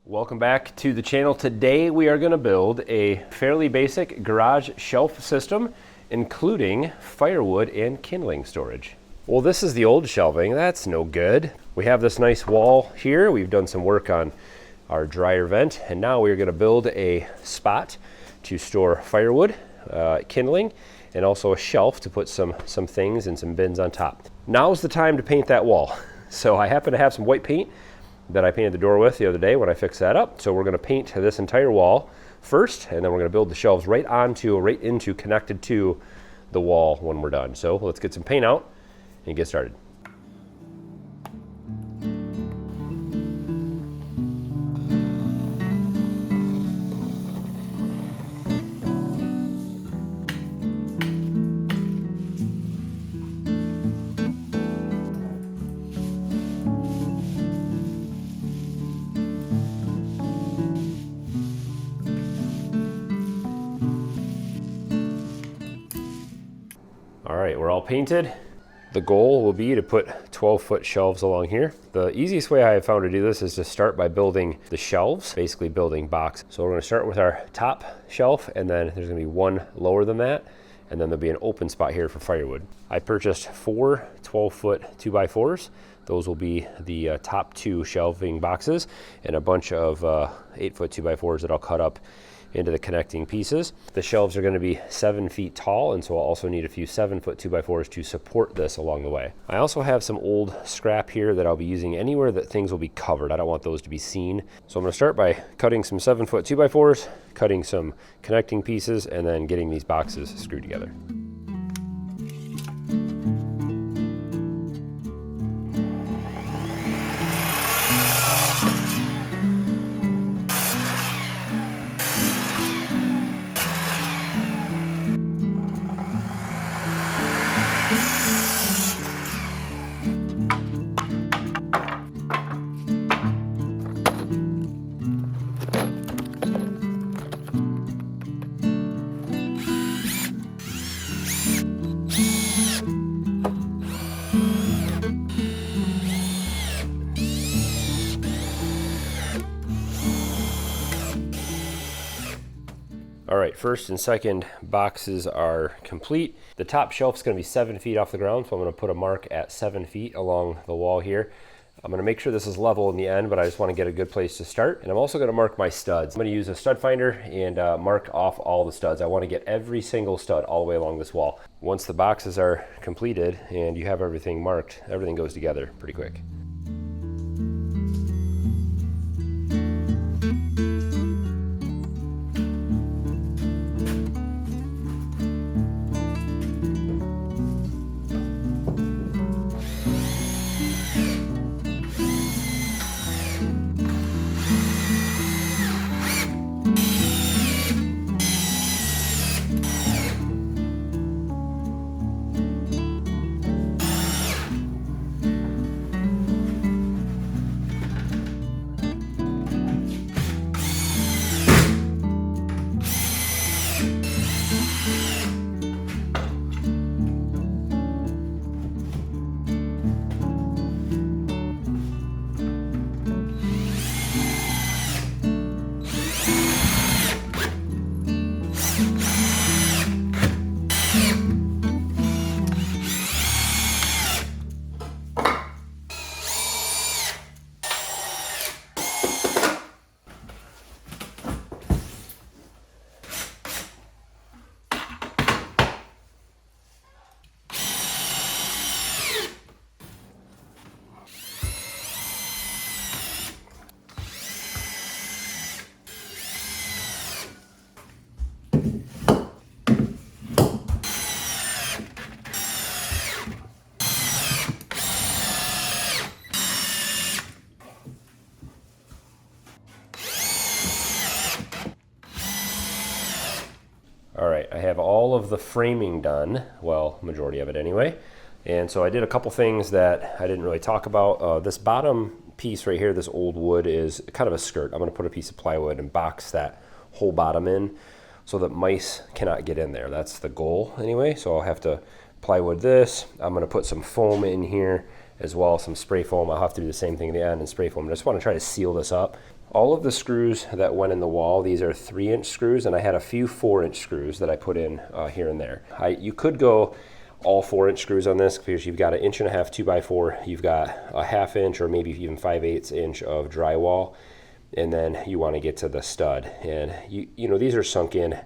Welcome back to the channel. Today we are going to build a fairly basic garage shelf system, including firewood and kindling storage. Well, this is the old shelving. That's no good. We have this nice wall here. We've done some work on our dryer vent, and now we're going to build a spot to store firewood, kindling, and also a shelf to put some things and some bins on top. Now's the time to paint that wall. So I happen to have some white paint that I painted the door with the other day when I fixed that up. So we're going to paint this entire wall first, and then we're going to build the shelves right into connected to the wall when we're done. So let's get some paint out and get started. All right, we're all painted. The goal will be to put 12-foot shelves along here. The easiest way I have found to do this is to start by building the shelves, basically building boxes. So we're going to start with our top shelf, and then there's going to be one lower than that, and then there'll be an open spot here for firewood. I purchased 4 12-foot 2x4s. Those will be the top 2 shelving boxes, and a bunch of 8-foot 2x4s that I'll cut up into the connecting pieces. The shelves are going to be 7 feet tall, and so I'll also need a few 7-foot 2x4s to support this along the way. I also have some old scrap here that I'll be using anywhere that things will be covered. I don't want those to be seen. So I'm going to start by cutting some 7-foot 2x4s, cutting some connecting pieces, and then getting these boxes screwed together. All right, first and second boxes are complete. The top shelf is going to be 7 feet off the ground, so I'm going to put a mark at 7 feet along the wall here. I'm going to make sure this is level in the end, but I just want to get a good place to start. And I'm also going to mark my studs. I'm going to use a stud finder and mark off all the studs. I want to get every single stud all the way along this wall. Once the boxes are completed and you have everything marked, everything goes together pretty quick. All right, I have all of the framing done, well, majority of it anyway. And so I did a couple things that I didn't really talk about. This bottom piece right here, this old wood, is kind of a skirt. I'm gonna put a piece of plywood and box that whole bottom in so that mice cannot get in there. That's the goal anyway. So I'll have to plywood this. I'm gonna put some foam in here as well, some spray foam. I'll have to do the same thing at the end and spray foam. I just wanna try to seal this up. All of the screws that went in the wall, these are 3-inch screws, and I had a few 4-inch screws that I put in here and there. You could go all 4-inch screws on this because you've got an 1.5 inch 2x4, you've got a 1/2 inch or maybe even 5/8 inch of drywall, and then you want to get to the stud. And you know these are sunk in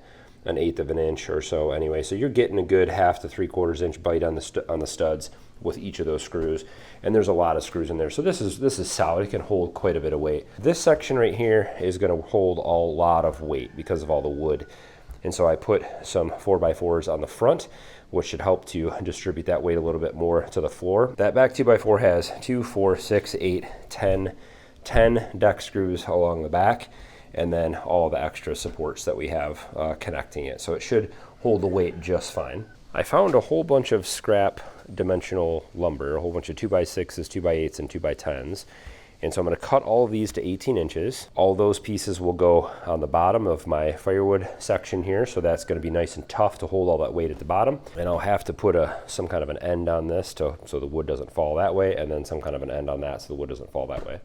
1/8 of an inch or so anyway, so you're getting a good 1/2 to 3/4 inch bite on the studs with each of those screws, and there's a lot of screws in there, so this is solid. It can hold quite a bit of weight. This section right here is going to hold a lot of weight because of all the wood, and so I put some 4x4s on the front, which should help to distribute that weight a little bit more to the floor. That back 2x4 has 2, 4, 6, 8, 10 deck screws along the back, and then all the extra supports that we have connecting it, so it should hold the weight just fine. I found a whole bunch of scrap dimensional lumber, a whole bunch of 2x6s, 2x8s, and 2x10s. And so I'm going to cut all of these to 18 inches. All those pieces will go on the bottom of my firewood section here, so that's going to be nice and tough to hold all that weight at the bottom. And I'll have to put some kind of an end on this so the wood doesn't fall that way, and then some kind of an end on that so the wood doesn't fall that way.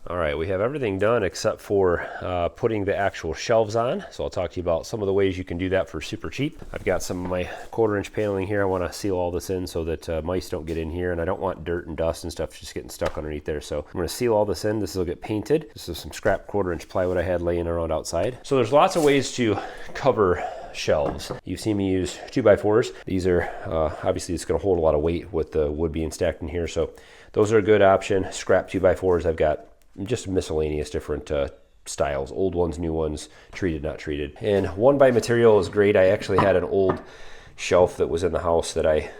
All right, we have everything done except for putting the actual shelves on. So I'll talk to you about some of the ways you can do that for super cheap. I've got some of my 1/4 inch paneling here. I want to seal all this in so that mice don't get in here, and I don't want dirt and dust and stuff just getting stuck underneath there. So I'm going to seal all this in. This will get painted. This is some scrap 1/4 inch plywood I had laying around outside. So there's lots of ways to cover shelves. You've seen me use 2x4s. These are obviously it's going to hold a lot of weight with the wood being stacked in here. So those are a good option. Scrap 2x4s. I've got just miscellaneous different styles, old ones, new ones, treated, not treated. And 1x material is great. I actually had an old shelf that was in the house that I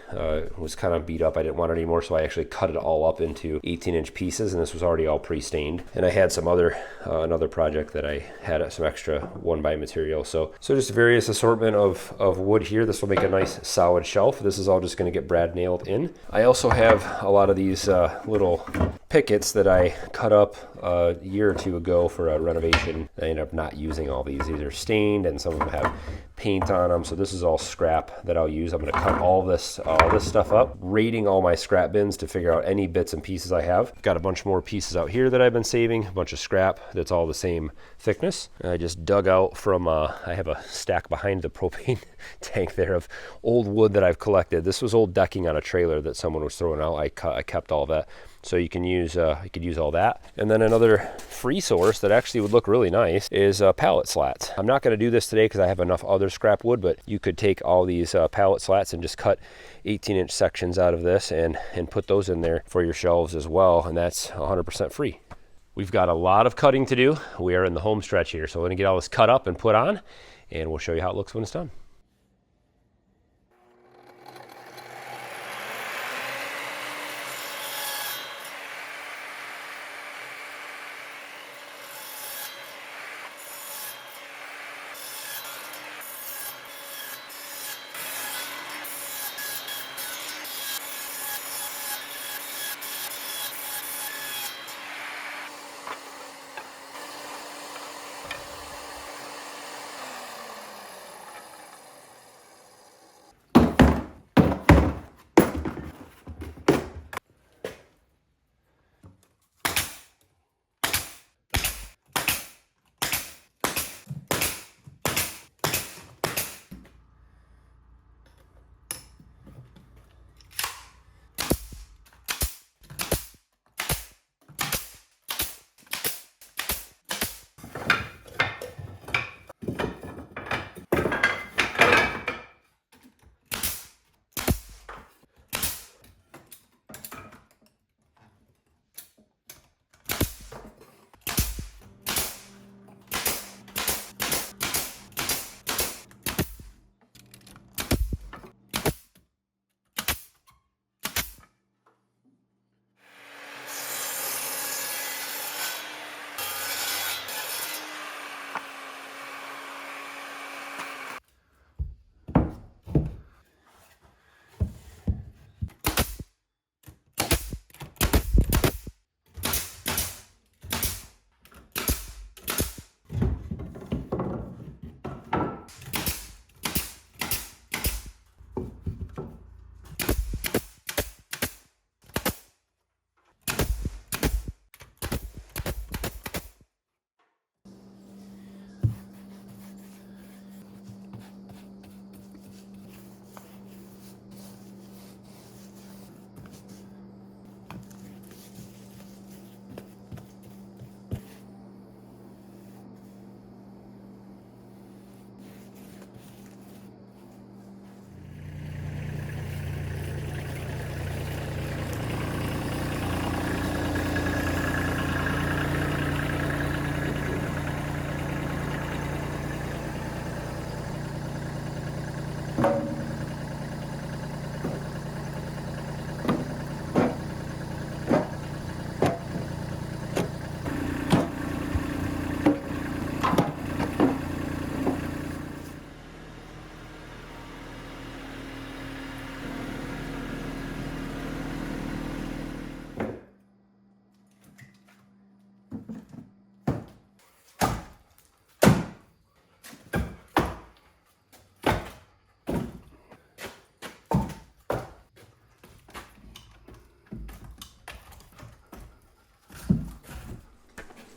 was kind of beat up. I didn't want it anymore, so I actually cut it all up into 18-inch pieces, and this was already all pre-stained. And I had some other another project that I had some extra 1x material. So just various assortment of wood here. This will make a nice solid shelf. This is all just going to get brad nailed in. I also have a lot of these little pickets that I cut up a year or two ago for a renovation. I ended up not using all these. These are stained, and some of them have paint on them, so this is all scrap that I'll use. I'm going to cut all this stuff up, rating all my scrap bins to figure out any bits and pieces I have. Got a bunch more pieces out here that I've been saving, a bunch of scrap that's all the same thickness. I just dug out from, I have a stack behind the propane tank there of old wood that I've collected. This was old decking on a trailer that someone was throwing out. I kept all that. So you can use, you could use all that. And then another free source that actually would look really nice is pallet slats. I'm not gonna do this today because I have enough other scrap wood, but you could take all these pallet slats and just cut 18-inch sections out of this and put those in there for your shelves as well, and that's 100% free. We've got a lot of cutting to do. We are in the home stretch here, so we're gonna get all this cut up and put on, and we'll show you how it looks when it's done.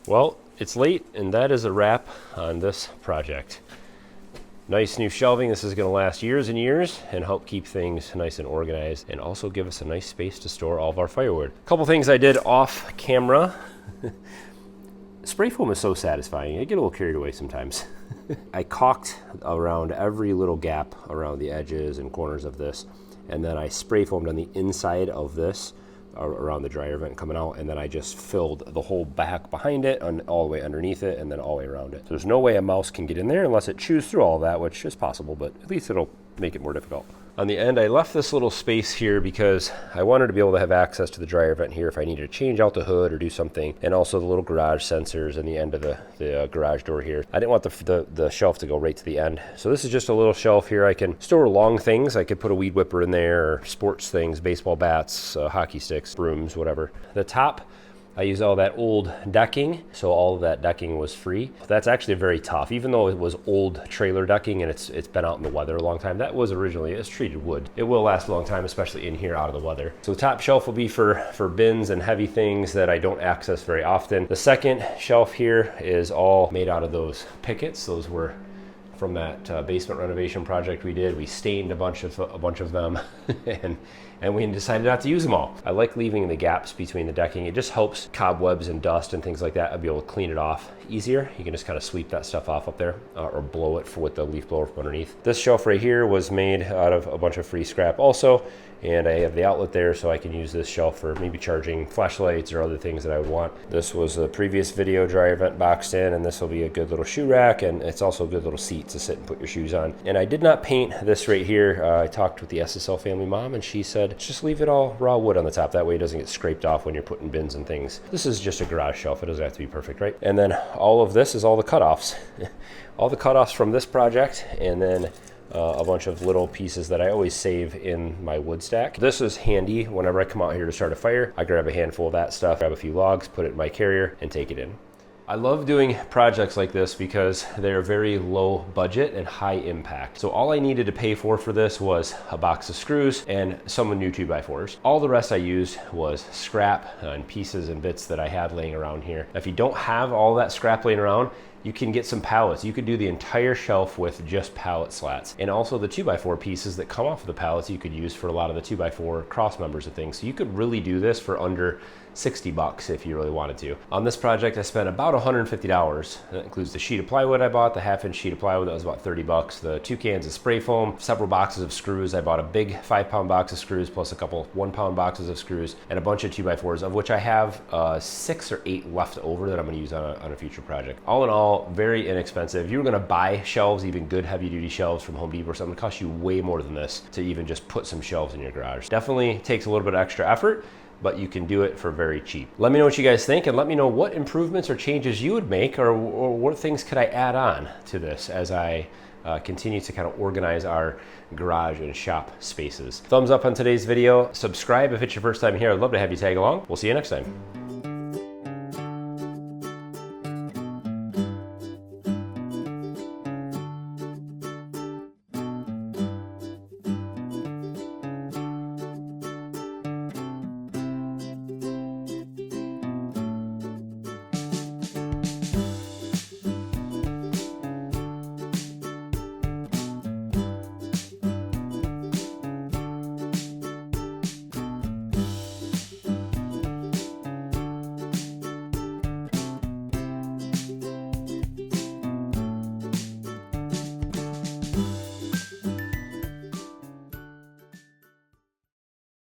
Well, it's late, and that is a wrap on this project. Nice new shelving. This is going to last years and years and help keep things nice and organized, and also give us a nice space to store all of our firewood. A couple things I did off camera. Spray foam is so satisfying. I get a little carried away sometimes. I caulked around every little gap around the edges and corners of this, and then I spray foamed on the inside of this around the dryer vent coming out, and then I just filled the whole back behind it and all the way underneath it and then all the way around it. So there's no way a mouse can get in there unless it chews through all that, which is possible, but at least it'll make it more difficult. On the end, I left this little space here because I wanted to be able to have access to the dryer vent here if I needed to change out the hood or do something, and also the little garage sensors in the end of the garage door here. I didn't want the shelf to go right to the end. So this is just a little shelf here. I can store long things. I could put a weed whipper in there, or sports things, baseball bats, hockey sticks, brooms, whatever. The top, I used all that old decking, so all of that decking was free. That's actually very tough, even though it was old trailer decking and it's been out in the weather a long time. That was originally, it's treated wood. It will last a long time, especially in here out of the weather. So the top shelf will be for bins and heavy things that I don't access very often. The second shelf here is all made out of those pickets. Those were from that basement renovation project we did. We stained a bunch of them and we decided not to use them all. I like leaving the gaps between the decking. It just helps cobwebs and dust and things like that. I'll be able to clean it off easier. You can just kind of sweep that stuff off up there or blow it with the leaf blower from underneath. This shelf right here was made out of a bunch of free scrap also, and I have the outlet there so I can use this shelf for maybe charging flashlights or other things that I would want. This was a previous video dryer vent boxed in, and this will be a good little shoe rack, and it's also a good little seat to sit and put your shoes on. And I did not paint this right here. I talked with the SSL family mom, and she said just leave it all raw wood on the top. That way it doesn't get scraped off when you're putting bins and things. This is just a garage shelf. It doesn't have to be perfect, right? And then all of this is all the cutoffs. All the cutoffs from this project, and then a bunch of little pieces that I always save in my wood stack. This is handy whenever I come out here to start a fire. I grab a handful of that stuff, grab a few logs, put it in my carrier, and take it in. I love doing projects like this because they're very low budget and high impact. So all I needed to pay for this was a box of screws and some new 2x4s. All the rest I used was scrap and pieces and bits that I had laying around here. If you don't have all that scrap laying around, you can get some pallets. You could do the entire shelf with just pallet slats. And also the 2x4 pieces that come off of the pallets you could use for a lot of the 2x4 cross members and things. So you could really do this for under 60 bucks if you really wanted to. On this project, I spent about $150. That includes the sheet of plywood I bought, the 1/2 inch sheet of plywood, that was about 30 bucks, the 2 cans of spray foam, several boxes of screws. I bought a big 5-pound box of screws plus a couple 1-pound boxes of screws and a bunch of 2x4s, of which I have 6 or 8 left over that I'm gonna use on a future project. All in all, very inexpensive. If you were gonna buy shelves, even good heavy duty shelves from Home Depot or something, it costs you way more than this to even just put some shelves in your garage. Definitely takes a little bit of extra effort, but you can do it for very cheap. Let me know what you guys think, and let me know what improvements or changes you would make, or what things could I add on to this as I continue to kind of organize our garage and shop spaces. Thumbs up on today's video. Subscribe if it's your first time here. I'd love to have you tag along. We'll see you next time.